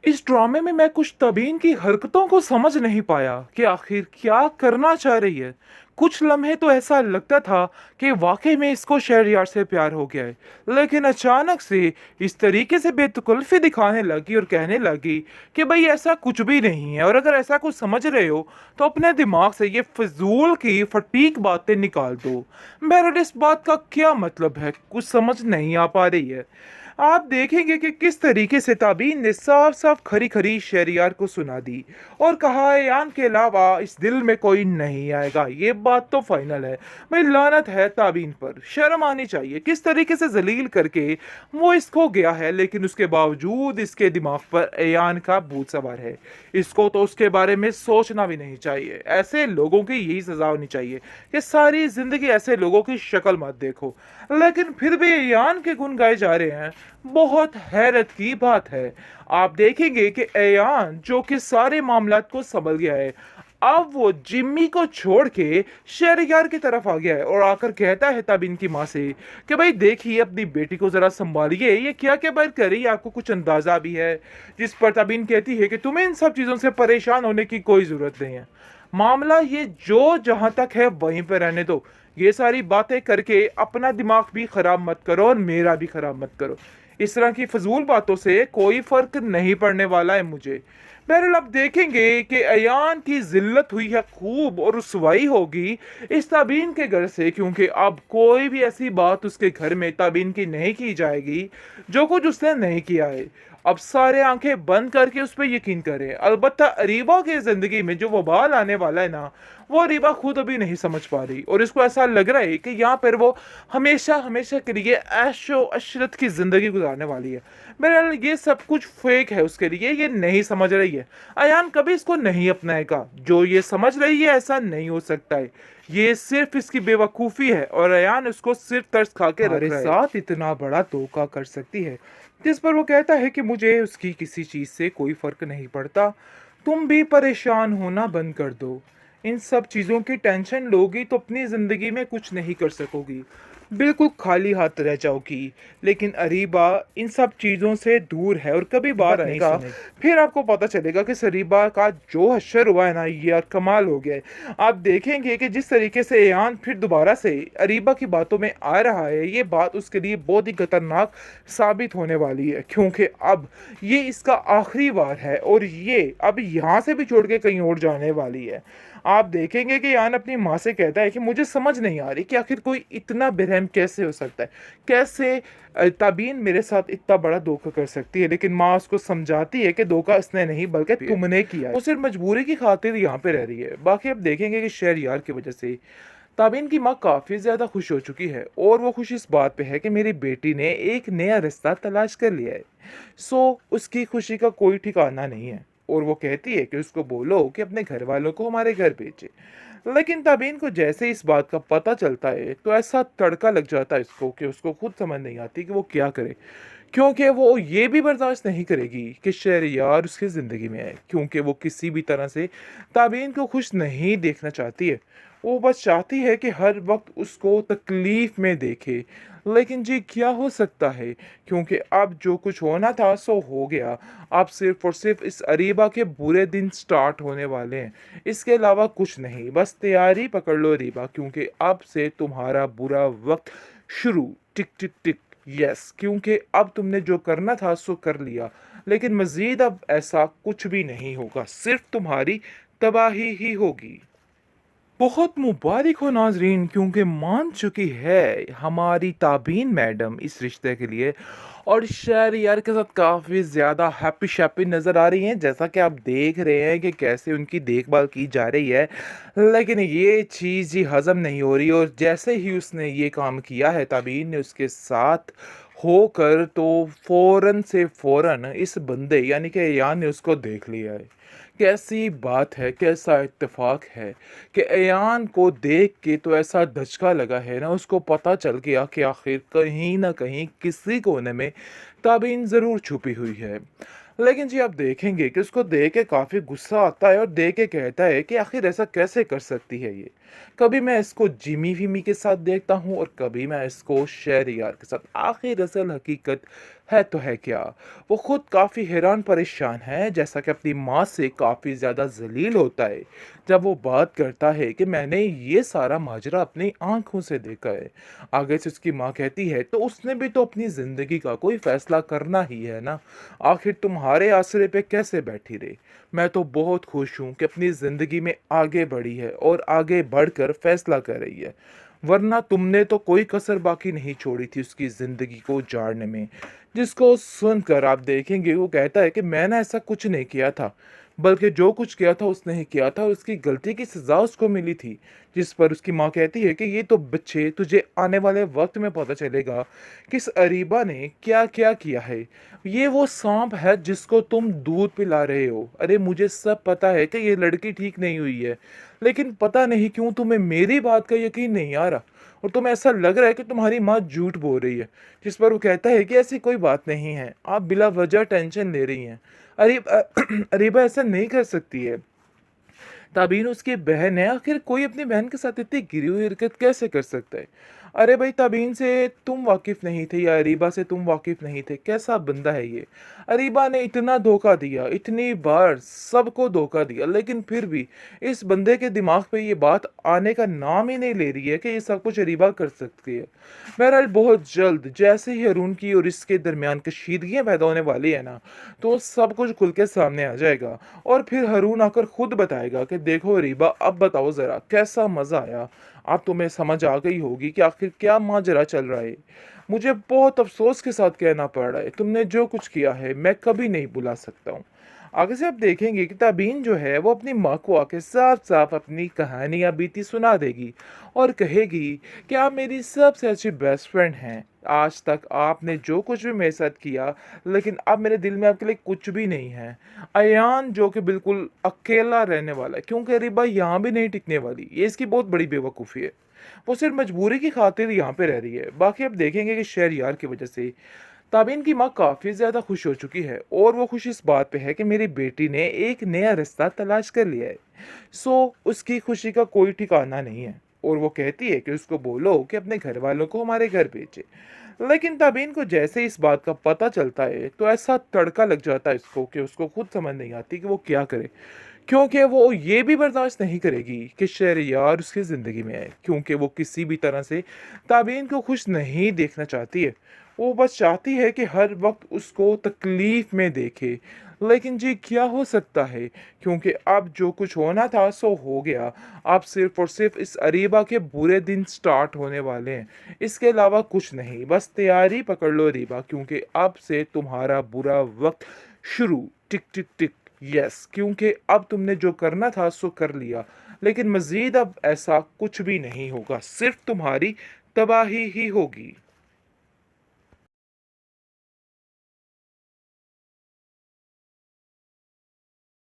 इस ड्रामे में मैं कुछ तबीन की हरकतों को समझ नहीं पाया कि आखिर क्या करना चाह रही है। कुछ लम्हे तो ऐसा लगता था कि वाकई में इसको शहरयार से प्यार हो गया है, लेकिन अचानक से इस तरीके से बेतकल्फी दिखाने लगी और कहने लगी कि भाई ऐसा कुछ भी नहीं है, और अगर ऐसा कुछ समझ रहे हो तो अपने दिमाग से ये फजूल की फटीक बातें निकाल दो। बहरहाल इस बात का क्या मतलब है कुछ समझ नहीं आ पा रही है। आप देखेंगे कि किस तरीके से ताबीन ने साफ साफ खरी खरी शहरियार को सुना दी और कहा है यान के अलावा इस दिल में कोई नहीं आएगा। ये बात तो फाइनल है। भाई लानत है ताबीन पर, शर्म आनी चाहिए किस तरीके से जलील करके वो इसको गया है, लेकिन उसके बावजूद इसके दिमाग पर ऐयान का भूत सवार है। इसको तो उसके बारे में सोचना भी नहीं चाहिए। ऐसे लोगों की यही सजा होनी चाहिए कि सारी जिंदगी ऐसे लोगों की शक्ल मत देखो, लेकिन फिर भी ऐयान के गुण गाए जा रहे हैं। बहुत हैरत की बात है। आप देखेंगे कि ऐयान जो कि सारे मामलात को संभल गया है, अब वो जिम्मी को छोड़ के शहरयार की तरफ आ गया है और आकर कहता है तब इनकी माँ से कि भाई देखिए अपनी बेटी को जरा संभालिए, ये क्या क्या बात कर रही है, आपको कुछ अंदाजा भी है। जिस पर तबीन कहती है कि तुम्हें इन सब चीजों से परेशान होने की कोई जरूरत नहीं है, मामला ये जो जहां तक है वहीं पर रहने दो। ये सारी बातें करके अपना दिमाग भी खराब मत करो और मेरा भी खराब मत करो। इस तरह की फजूल बातों से कोई फर्क नहीं पड़ने वाला है मुझे। बहरहाल अब देखेंगे कि अयान की जिल्लत हुई है खूब और रुसवाई होगी इस ताबीन के घर से, क्योंकि अब कोई भी ऐसी बात उसके घर में ताबीन की नहीं की जाएगी जो कुछ उसने नहीं किया है। अब सारे आंखें बंद करके उस पर यकीन करें। अलबत्ता अरीबा की जिंदगी में जो वबाल आने वाला है ना, वो अरीबा खुद अभी नहीं समझ पा रही और इसको ऐसा लग रहा है कि यहाँ पर वो हमेशा हमेशा के लिए ऐशो अशरत की जिंदगी गुजारने वाली है। बहरहाल ये सब कुछ फेक है उसके लिए, ये नहीं समझ रही है। अयान कभी इसको नहीं अपनाएगा। जो ये समझ रही है ऐसा नहीं हो सकता है। ये सिर्फ इसकी बेवकूफ़ी है और अयान उसको सिर्फ तर्स खा के रख रहा है। साथ इतना बड़ा धोखा कर सकती है, जिस पर वो कहता है कि मुझे उसकी किसी चीज़ से कोई फ़र्क नहीं पड़ता, तुम भी परेशान होना बंद कर दो। इन सब चीज़ों की टेंशन लोगी तो अपनी ज़िंदगी में कुछ नहीं कर सकोगी, बिल्कुल खाली हाथ रह जाओगी। लेकिन अरीबा इन सब चीज़ों से दूर है और कभी बात नहीं सुनेगी। फिर आपको पता चलेगा कि सरीबा का जो हश्र हुआ है ना, ये यार कमाल हो गया है। आप देखेंगे कि जिस तरीके से एयान फिर दोबारा से अरीबा की बातों में आ रहा है, ये बात उसके लिए बहुत ही खतरनाक साबित होने वाली है, क्योंकि अब ये इसका आखिरी वार है और ये अब यहाँ से भी छोड़ के कहीं और जाने वाली है। आप देखेंगे कि यान अपनी माँ से कहता है कि मुझे समझ नहीं आ रही कि आखिर कोई इतना बेरहम कैसे हो सकता है, कैसे ताबीन मेरे साथ इतना बड़ा धोखा कर सकती है। लेकिन माँ उसको समझाती है कि धोखा इसने नहीं बल्कि तुमने किया है। वो सिर्फ मजबूरी की खातिर यहाँ पे रह रही है। बाकी अब देखेंगे कि शहरयार की वजह से ताबीन की माँ काफ़ी ज़्यादा खुश हो चुकी है और वो खुश इस बात पे है कि मेरी बेटी ने एक नया रिश्ता तलाश कर लिया है। उसकी खुशी का कोई ठिकाना नहीं है और वो कहती है कि उसको बोलो कि अपने घर वालों को हमारे घर भेजे। लेकिन ताबीन को जैसे इस बात का पता चलता है तो ऐसा तड़का लग जाता है इसको कि उसको खुद समझ नहीं आती कि वो क्या करे, क्योंकि वो ये भी बर्दाश्त नहीं करेगी कि शहरयार उसकी ज़िंदगी में आए, क्योंकि वो किसी भी तरह से ताबीन को खुश नहीं देखना चाहती है। वो बस चाहती है कि हर वक्त उसको तकलीफ में देखे। लेकिन जी क्या हो सकता है, क्योंकि अब जो कुछ होना था सो हो गया। अब सिर्फ और सिर्फ इस अरीबा के बुरे दिन स्टार्ट होने वाले हैं, इसके अलावा कुछ नहीं। बस तैयारी पकड़ लो अरीबा, क्योंकि अब से तुम्हारा बुरा वक्त शुरू। टिक टिक टिक। यस, क्योंकि अब तुमने जो करना था सो कर लिया, लेकिन मजीद अब ऐसा कुछ भी नहीं होगा, सिर्फ तुम्हारी तबाही ही होगी। बहुत मुबारक हो नाजरीन, क्योंकि मान चुकी है हमारी ताबीन मैडम इस रिश्ते के लिए और शहरयार के साथ काफ़ी ज़्यादा हैप्पी शैप्पी नज़र आ रही हैं, जैसा कि आप देख रहे हैं कि कैसे उनकी देखभाल की जा रही है। लेकिन ये चीज़ ही हज़म नहीं हो रही और जैसे ही उसने ये काम किया है ताबीन ने उसके साथ होकर, तो फ़ौरन से फ़ौरन इस बंदे यानी कि यान ने उसको देख लिया है। कैसी बात है, कैसा इत्तेफाक है कि अयान को देख के तो ऐसा धचका लगा है ना, उसको पता चल गया कि आखिर कहीं ना कहीं किसी कोने में ताबीन ज़रूर छुपी हुई है। लेकिन जी आप देखेंगे कि उसको देख के काफ़ी गुस्सा आता है और देख के कहता है कि आखिर ऐसा कैसे कर सकती है ये। कभी मैं इसको जिमी फिमी के साथ देखता हूँ और कभी मैं इसको शहरयार के साथ। आखिर असल हकीकत है तो है क्या। वो खुद काफ़ी हैरान परेशान है, जैसा कि अपनी माँ से काफ़ी ज़्यादा ज़लील होता है जब वो बात करता है कि मैंने ये सारा माजरा अपनी आंखों से देखा है। आगे से उसकी माँ कहती है तो उसने भी तो अपनी ज़िंदगी का कोई फैसला करना ही है ना, आखिर तुम्हारे आसरे पे कैसे बैठी रही। मैं तो बहुत खुश हूँ कि अपनी ज़िंदगी में आगे बढ़ी है और आगे बढ़कर फैसला कर रही है, वरना तुमने तो कोई कसर बाकी नहीं छोड़ी थी उसकी ज़िंदगी को उजाड़ने में। जिसको सुनकर आप देखेंगे वो कहता है कि मैंने ऐसा कुछ नहीं किया था, बल्कि जो कुछ किया था उसने ही किया था, उसकी गलती की सज़ा उसको मिली थी। जिस पर उसकी माँ कहती है कि ये तो बच्चे, तुझे आने वाले वक़्त में पता चलेगा कि इस अरीबा ने क्या-क्या किया है। ये वो साँप है जिसको तुम दूध पिला रहे हो। अरे मुझे सब पता है कि ये लड़की ठीक नहीं हुई है, लेकिन पता नहीं क्यों तुम्हें मेरी बात का यकीन नहीं आ रहा और तुम्हें ऐसा लग रहा है कि तुम्हारी माँ झूठ बोल रही है। जिस पर वो कहता है कि ऐसी कोई बात नहीं है, आप बिला वजह टेंशन ले रही हैं। अरीबा ऐसा नहीं कर सकती है। ताबीन उसकी बहन है, आखिर कोई अपनी बहन के साथ इतनी गिरी हुई हरकत कैसे कर सकता है। अरे भाई, ताबीन से तुम वाकिफ नहीं थे या अरीबा से तुम वाकिफ नहीं थे, कैसा बंदा है ये। अरीबा ने इतना धोखा दिया, इतनी बार सबको धोखा दिया, लेकिन फिर भी इस बंदे के दिमाग पे ये बात आने का नाम ही नहीं ले रही है कि ये सब कुछ अरीबा कर सकती है। बहरहाल बहुत जल्द जैसे ही अरुण की और इसके दरमियान कशीदगियाँ पैदा होने वाली है ना, तो सब कुछ खुल के सामने आ जाएगा और फिर हारून आकर खुद बताएगा कि देखो रीबा, अब बताओ ज़रा कैसा मज़ा आया। अब तुम्हें समझ आ गई होगी कि आखिर क्या माजरा चल रहा है। मुझे बहुत अफ़सोस के साथ कहना पड़ रहा है, तुमने जो कुछ किया है मैं कभी नहीं भुला सकता हूँ। आगे से आप देखेंगे कि ताबीन जो है वो अपनी माँ को आके साफ-साफ अपनी कहानी या बीती सुना देगी और कहेगी कि आप मेरी सबसे अच्छी बेस्ट फ्रेंड हैं। आज तक आपने जो कुछ भी मेरे साथ किया, लेकिन अब मेरे दिल में आपके लिए कुछ भी नहीं है। अयान जो कि बिल्कुल अकेला रहने वाला है, क्योंकि रिबा यहाँ भी नहीं टिकने वाली, ये इसकी बहुत बड़ी बेवकूफ़ी है। वो सिर्फ मजबूरी की खातिर यहाँ पे रह रही है। बाकी आप देखेंगे कि शहरयार की वजह से ताबीन की माँ काफ़ी ज़्यादा खुश हो चुकी है और वो खुश इस बात पे है कि मेरी बेटी ने एक नया रिश्ता तलाश कर लिया है। उसकी खुशी का कोई ठिकाना नहीं है और वो कहती है कि उसको बोलो कि अपने घर वालों को हमारे घर भेजे। लेकिन ताबीन को जैसे इस बात का पता चलता है तो ऐसा तड़का लग जाता है इसको कि उसको खुद समझ नहीं आती कि वो क्या करे, क्योंकि वो ये भी बर्दाश्त नहीं करेगी कि शहरयार उसकी ज़िंदगी में आए, क्योंकि वो किसी भी तरह से ताबीन को खुश नहीं देखना चाहती है। वो बस चाहती है कि हर वक्त उसको तकलीफ में देखे। लेकिन जी क्या हो सकता है, क्योंकि अब जो कुछ होना था सो हो गया। अब सिर्फ और सिर्फ इस अरीबा के बुरे दिन स्टार्ट होने वाले हैं, इसके अलावा कुछ नहीं। बस तैयारी पकड़ लो अरीबा, क्योंकि अब से तुम्हारा बुरा वक्त शुरू। टिक टिक टिक। यस, क्योंकि अब तुमने जो करना था सो कर लिया, लेकिन मज़ीद अब ऐसा कुछ भी नहीं होगा, सिर्फ तुम्हारी तबाही ही होगी।